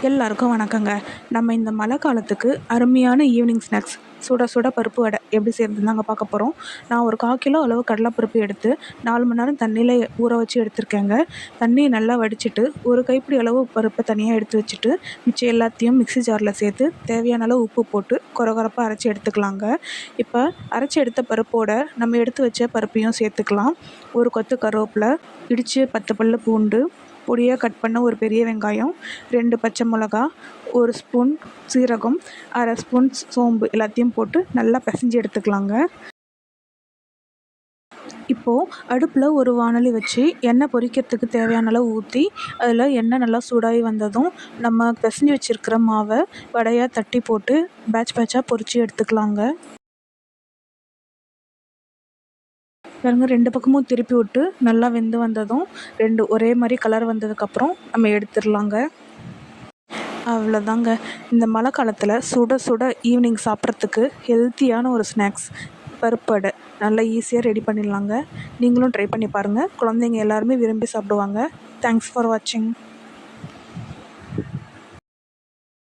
எல்லாருக்கும் வணக்கங்க. நம்ம இந்த மழை காலத்துக்கு அருமையான ஈவினிங் ஸ்நாக்ஸ் சுட சுட பருப்பு வடை எப்படி செய்கிறதுன்னு தாங்க பார்க்க போகிறோம். நான் ஒரு 1/4 கிலோ அளவு கடலைப்பருப்பு எடுத்து 4 மணி நேரம் தண்ணியில் ஊற வச்சு எடுத்திருக்கேங்க. தண்ணியை நல்லா வடிச்சிட்டு ஒரு கைப்பிடி அளவு பருப்பை தனியாக எடுத்து வச்சுட்டு மிச்சம் எல்லாத்தையும் மிக்ஸி ஜாரில் சேர்த்து தேவையான அளவு உப்பு போட்டு கொரகொரப்பாக அரைச்சி எடுத்துக்கலாங்க. இப்போ அரைச்சி எடுத்த பருப்போட நம்ம எடுத்து வச்ச பருப்பையும் சேர்த்துக்கலாம். ஒரு கொத்து கருவேப்பிலை, இடித்து 10 பல்லு பூண்டு, பொடியாக கட் பண்ண ஒரு பெரிய வெங்காயம், 2 பச்சை மிளகா, 1 ஸ்பூன் சீரகம், 1/2 ஸ்பூன் சோம்பு எல்லாத்தையும் போட்டு நல்லா பிசைஞ்சு எடுத்துக்கலாங்க. இப்போது அடுப்பில் ஒரு வாணலி வச்சு எண்ணெய் பொரிக்கிறதுக்கு தேவையான அளவு ஊற்றி அதில் எண்ணெய் நல்லா சூடாகி வந்ததும் நம்ம பிசைஞ்சு வச்சுருக்கிற மாவை வடையாக தட்டி போட்டு பேட்ச் பேட்சாக பொரித்து எடுத்துக்கலாங்க. பாருங்க, 2 பக்கமும் திருப்பி விட்டு நல்லா வெந்து வந்ததும் ஒரே மாதிரி கலர் வந்ததுக்கப்புறம் நம்ம எடுத்துடலாங்க. அவ்வளோதாங்க. இந்த மழை காலத்தில் சுட சுட ஈவினிங் சாப்பிட்றதுக்கு ஹெல்த்தியான ஒரு ஸ்நாக்ஸ் பருப்பு வடை நல்லா ஈஸியாக ரெடி பண்ணிடலாங்க. நீங்களும் ட்ரை பண்ணி பாருங்கள். குழந்தைங்க எல்லாருமே விரும்பி சாப்பிடுவாங்க. தேங்க்ஸ் ஃபார் வாட்சிங்.